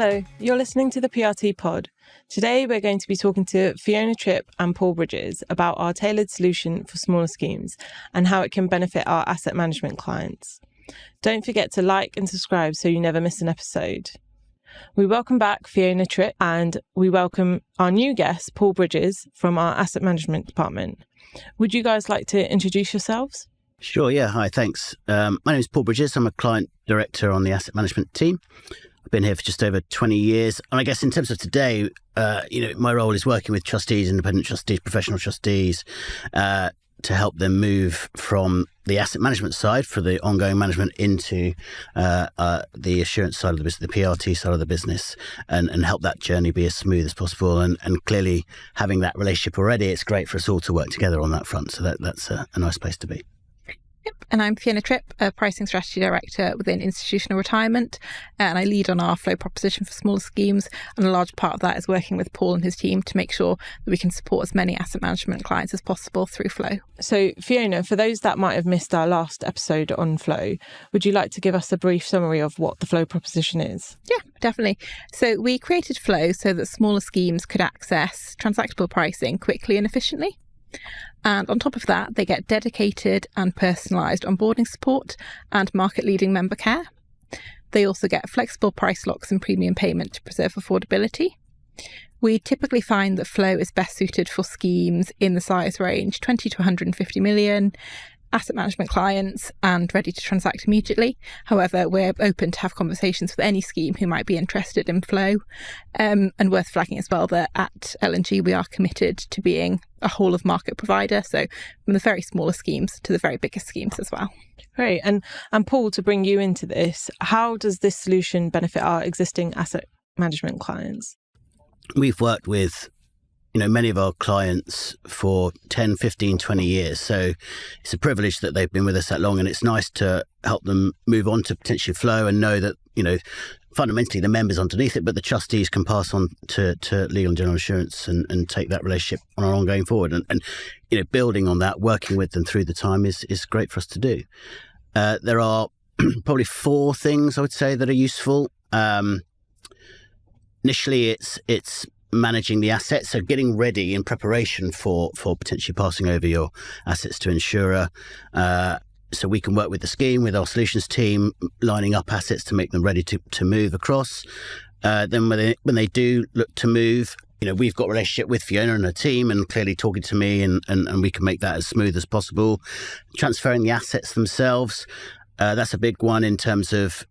Hello, you're listening to the PRT pod. Today we're going to be talking to Fiona Tripp and Paul Bridges about our tailored solution for smaller schemes and how it can benefit our asset management clients. Don't forget to like and subscribe so you never miss an episode. We welcome back Fiona Tripp and we welcome our new guest, Paul Bridges, from our asset management department. Would you guys like to introduce yourselves? Sure, yeah. Hi, thanks. My name is Paul Bridges. I'm a client director on the asset management team. I've been here for just over 20 years. And I guess in terms of today, my role is working with trustees, independent trustees, professional trustees, to help them move from the asset management side for the ongoing management into the assurance side of the business, the PRT side of the business, and help that journey be as smooth as possible. And clearly, having that relationship already, it's great for us all to work together on that front. So that's a nice place to be. Yep. And I'm Fiona Tripp, a pricing strategy director within institutional retirement, and I lead on our flow proposition for smaller schemes, and a large part of that is working with Paul and his team to make sure that we can support as many asset management clients as possible through flow. So Fiona, for those that might have missed our last episode on flow, would you like to give us a brief summary of what the flow proposition is? Yeah, definitely. So we created flow so that smaller schemes could access transactable pricing quickly and efficiently. And on top of that, they get dedicated and personalised onboarding support and market-leading member care. They also get flexible price locks and premium payment to preserve affordability. We typically find that flow is best suited for schemes in the size range 20 to 150 million, asset management clients, and ready to transact immediately. However, we're open to have conversations with any scheme who might be interested in flow. And worth flagging as well that at L&G we are committed to being a whole of market provider, so from the very smaller schemes to the very biggest schemes as well. Great. And Paul, to bring you into this, how does this solution benefit our existing asset management clients? We've worked with many of our clients for 10, 15, 20 years. So it's a privilege that they've been with us that long, and it's nice to help them move on to potentially flow and know that, fundamentally the members underneath it, but the trustees can pass on to legal and general insurance and take that relationship on an ongoing forward. And building on that, working with them through the time is great for us to do. There are probably four things I would say that are useful. Initially, it's managing the assets, so getting ready in preparation for potentially passing over your assets to insurer. So we can work with the scheme, with our solutions team, lining up assets to make them ready to move across. Then when they do look to move, we've got a relationship with Fiona and her team, and clearly talking to me, and we can make that as smooth as possible. Transferring the assets themselves, that's a big one in terms of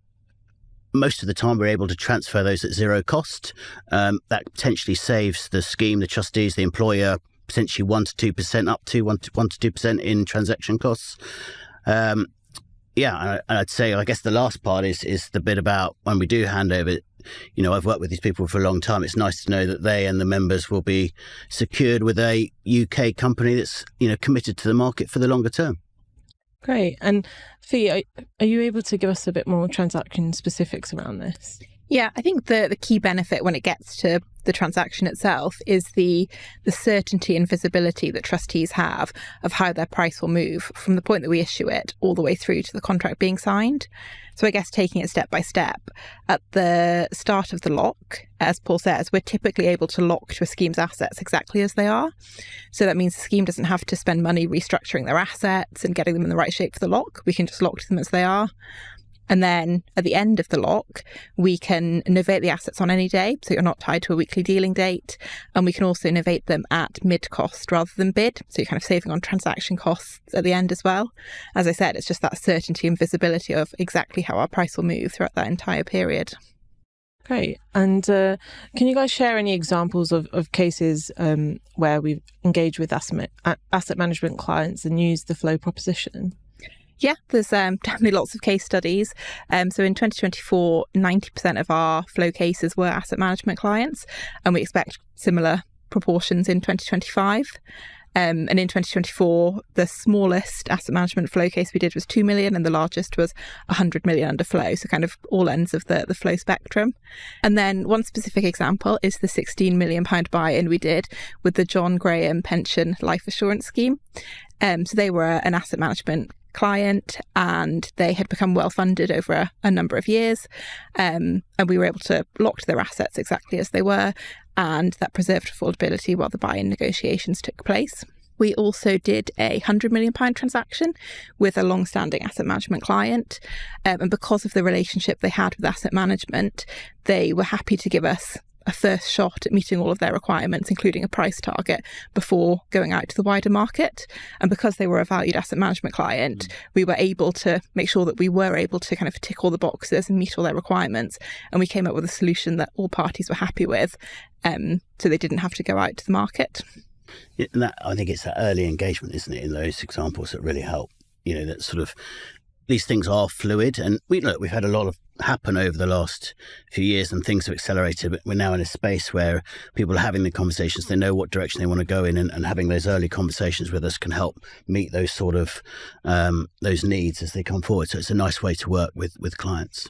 most of the time we're able to transfer those at zero cost. That potentially saves the scheme, the trustees, the employer, potentially 1 to 2%, up to 1 to 2% in transaction costs. I'd say, I guess the last part is the bit about when we do hand over. I've worked with these people for a long time. It's nice to know that they and the members will be secured with a UK company that's, committed to the market for the longer term. Great. And Fee, are you able to give us a bit more transaction specifics around this? Yeah, I think the key benefit when it gets to the transaction itself is the certainty and visibility that trustees have of how their price will move from the point that we issue it all the way through to the contract being signed. So I guess taking it step by step, at the start of the lock, as Paul says, we're typically able to lock to a scheme's assets exactly as they are. So that means the scheme doesn't have to spend money restructuring their assets and getting them in the right shape for the lock. We can just lock to them as they are. And then at the end of the lock, we can novate the assets on any day, so you're not tied to a weekly dealing date. And we can also novate them at mid-cost rather than bid, so you're kind of saving on transaction costs at the end as well. As I said, it's just that certainty and visibility of exactly how our price will move throughout that entire period. Great. And can you guys share any examples of cases where we've engaged with asset management clients and used the flow proposition? Yeah, there's definitely lots of case studies. So in 2024, 90% of our flow cases were asset management clients, and we expect similar proportions in 2025. And in 2024, the smallest asset management flow case we did was 2 million and the largest was 100 million under flow. So kind of all ends of the flow spectrum. And then one specific example is the £16 million buy-in we did with the John Graham Pension Life Assurance Scheme. So they were an asset management client, and they had become well funded over a number of years. And we were able to lock their assets exactly as they were, and that preserved affordability while the buy-in negotiations took place. We also did a £100 million transaction with a long-standing asset management client. And because of the relationship they had with asset management, they were happy to give us a first shot at meeting all of their requirements, including a price target, before going out to the wider market. And because they were a valued asset management client, we were able to make sure that we were able to kind of tick all the boxes and meet all their requirements. And we came up with a solution that all parties were happy with, so they didn't have to go out to the market. Yeah, and that, I think it's that early engagement, isn't it, in those examples that really help. That sort of, these things are fluid, and we've had a lot of happen over the last few years, and things have accelerated. But we're now in a space where people are having the conversations, they know what direction they want to go in, and having those early conversations with us can help meet those sort of those needs as they come forward. So it's a nice way to work with clients.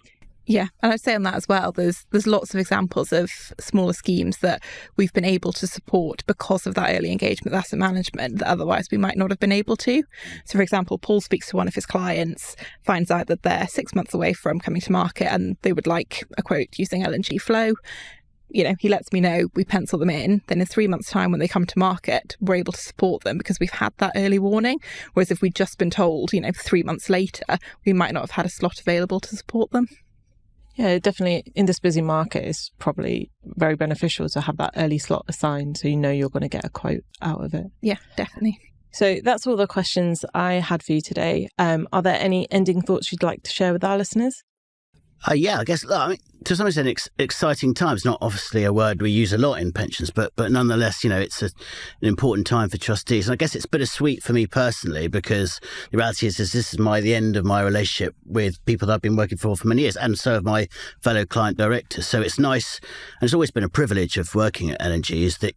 Yeah, and I'd say on that as well, there's lots of examples of smaller schemes that we've been able to support because of that early engagement with asset management that otherwise we might not have been able to. So, for example, Paul speaks to one of his clients, finds out that they're 6 months away from coming to market and they would like a quote using LNG Flow. He lets me know, we pencil them in. Then in 3 months' time, when they come to market, we're able to support them because we've had that early warning. Whereas if we'd just been told, 3 months later, we might not have had a slot available to support them. Yeah, definitely in this busy market, it's probably very beneficial to have that early slot assigned so you're going to get a quote out of it. Yeah, definitely. So that's all the questions I had for you today. Are there any ending thoughts you'd like to share with our listeners? I guess, to some extent, exciting times, not obviously a word we use a lot in pensions, but nonetheless, it's an important time for trustees. And I guess it's bittersweet for me personally, because the reality is this is the end of my relationship with people that I've been working for many years, and so have my fellow client directors. So it's nice, and it's always been a privilege of working at LNG, is that,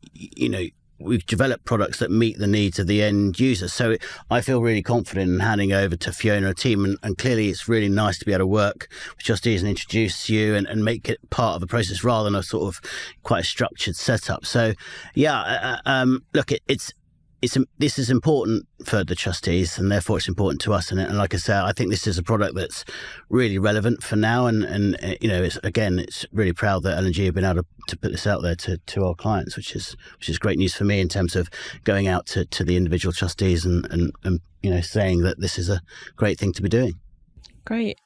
we've developed products that meet the needs of the end user. So I feel really confident in handing over to Fiona and team. And clearly it's really nice to be able to work with trustees and introduce you and make it part of the process rather than a sort of quite a structured setup. So, look, this is important for the trustees, and therefore it's important to us. And like I say, I think this is a product that's really relevant for now. And it's really proud that LNG have been able to put this out there to our clients, which is great news for me in terms of going out to the individual trustees and saying that this is a great thing to be doing. Great.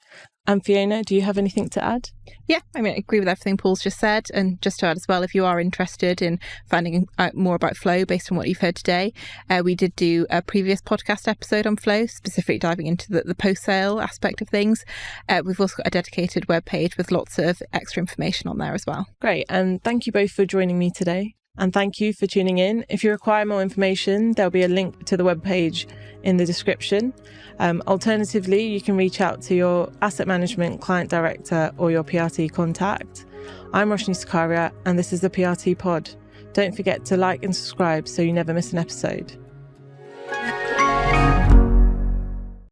And Fiona, do you have anything to add? Yeah, I agree with everything Paul's just said. And just to add as well, if you are interested in finding out more about Flow based on what you've heard today, we did do a previous podcast episode on Flow, specifically diving into the post-sale aspect of things. We've also got a dedicated webpage with lots of extra information on there as well. Great. And thank you both for joining me today. And thank you for tuning in. If you require more information, there'll be a link to the webpage in the description. Alternatively, you can reach out to your asset management client director or your PRT contact. I'm Roshni Sakaria, and this is the PRT Pod. Don't forget to like and subscribe so you never miss an episode.